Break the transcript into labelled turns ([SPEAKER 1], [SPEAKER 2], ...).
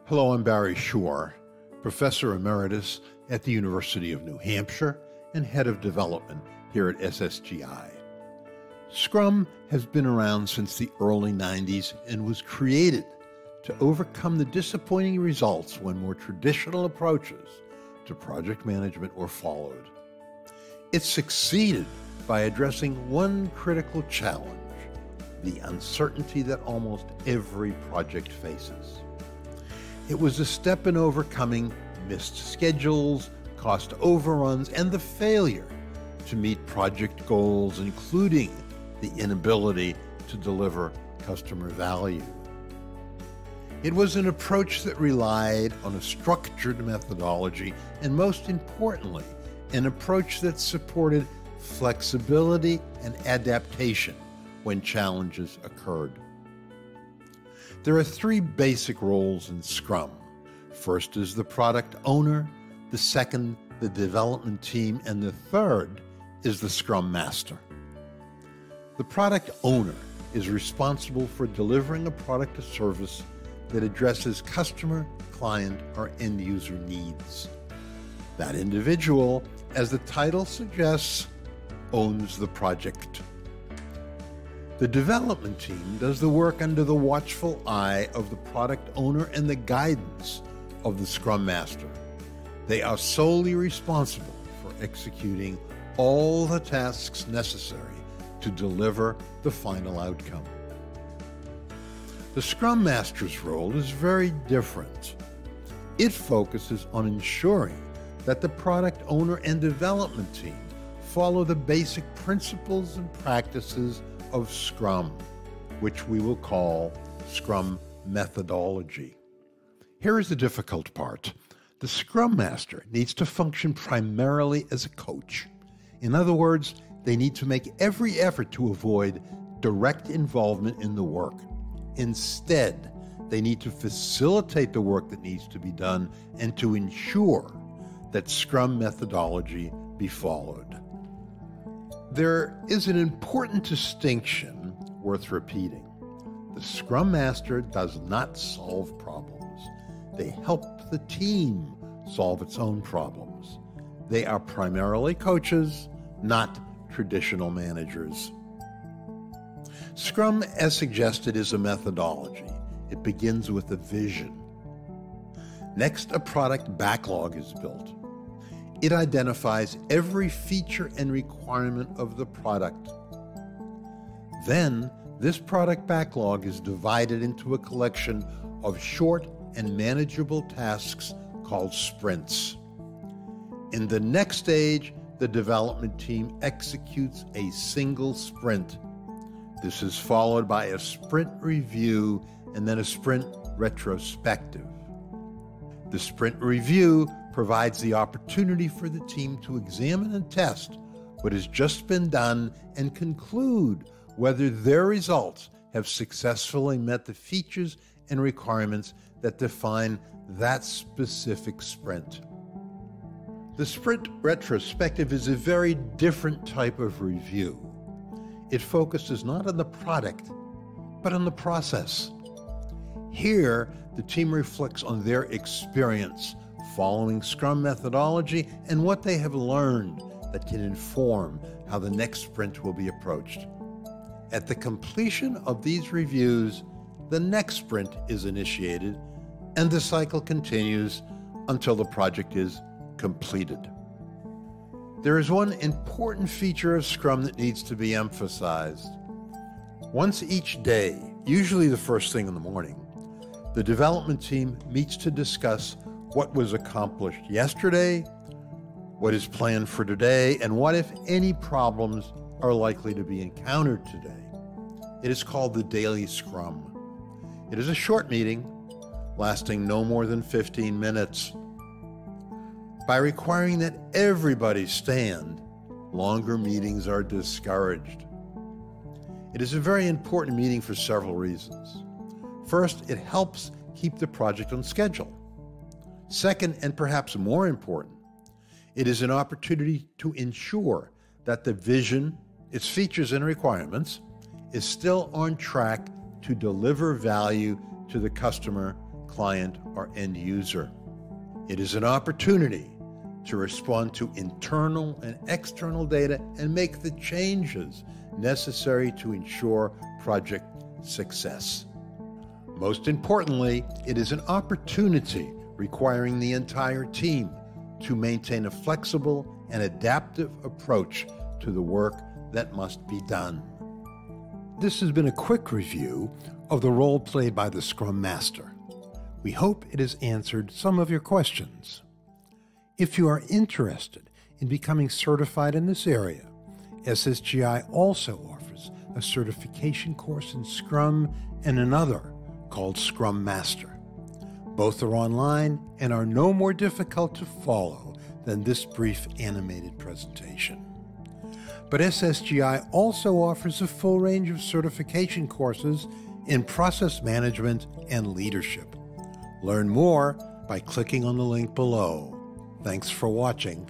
[SPEAKER 1] Hello, I'm Barry Shore, Professor Emeritus at the University of New Hampshire and Head of Development here at SSGI. Scrum has been around since the early 90s and was created to overcome the disappointing results when more traditional approaches to project management were followed. It succeeded by addressing one critical challenge, the uncertainty that almost every project faces. It was a step in overcoming missed schedules, cost overruns, and the failure to meet project goals, including the inability to deliver customer value. It was an approach that relied on a structured methodology and, most importantly, an approach that supported flexibility and adaptation when challenges occurred. There are three basic roles in Scrum. First is the product owner, the second, the development team, and the third is the Scrum Master. The product owner is responsible for delivering a product or service that addresses customer, client, or end user needs. That individual, as the title suggests, owns the project. The development team does the work under the watchful eye of the product owner and the guidance of the Scrum Master. They are solely responsible for executing all the tasks necessary to deliver the final outcome. The Scrum Master's role is very different. It focuses on ensuring that the product owner and development team follow the basic principles and practices of Scrum, which we will call Scrum Methodology. Here is the difficult part. The Scrum Master needs to function primarily as a coach. In other words, they need to make every effort to avoid direct involvement in the work. Instead, they need to facilitate the work that needs to be done and to ensure that Scrum methodology be followed. There is an important distinction worth repeating. The Scrum Master does not solve problems. They help the team solve its own problems. They are primarily coaches, not traditional managers. Scrum, as suggested, is a methodology. It begins with a vision. Next, a product backlog is built. It identifies every feature and requirement of the product. Then, this product backlog is divided into a collection of short and manageable tasks called sprints. In the next stage, the development team executes a single sprint. This is followed by a sprint review and then a sprint retrospective. The sprint review provides the opportunity for the team to examine and test what has just been done and conclude whether their results have successfully met the features and requirements that define that specific sprint. The sprint retrospective is a very different type of review. It focuses not on the product, but on the process. Here, the team reflects on their experience following Scrum methodology and what they have learned that can inform how the next sprint will be approached. At the completion of these reviews, the next sprint is initiated and the cycle continues until the project is completed. There is one important feature of Scrum that needs to be emphasized. Once each day, usually the first thing in the morning, the development team meets to discuss what was accomplished yesterday, what is planned for today, and what, if any, problems are likely to be encountered today. It is called the Daily Scrum. It is a short meeting lasting no more than 15 minutes. By requiring that everybody stand, longer meetings are discouraged. It is a very important meeting for several reasons. First, it helps keep the project on schedule. Second, and perhaps more important, it is an opportunity to ensure that the vision, its features and requirements, is still on track to deliver value to the customer, client, or end user. It is an opportunity to respond to internal and external data and make the changes necessary to ensure project success. Most importantly, it is an opportunity requiring the entire team to maintain a flexible and adaptive approach to the work that must be done. This has been a quick review of the role played by the Scrum Master. We hope it has answered some of your questions. If you are interested in becoming certified in this area, SSGI also offers a certification course in Scrum and another called Scrum Master. Both are online and are no more difficult to follow than this brief animated presentation. But SSGI also offers a full range of certification courses in process management and leadership. Learn more by clicking on the link below. Thanks for watching.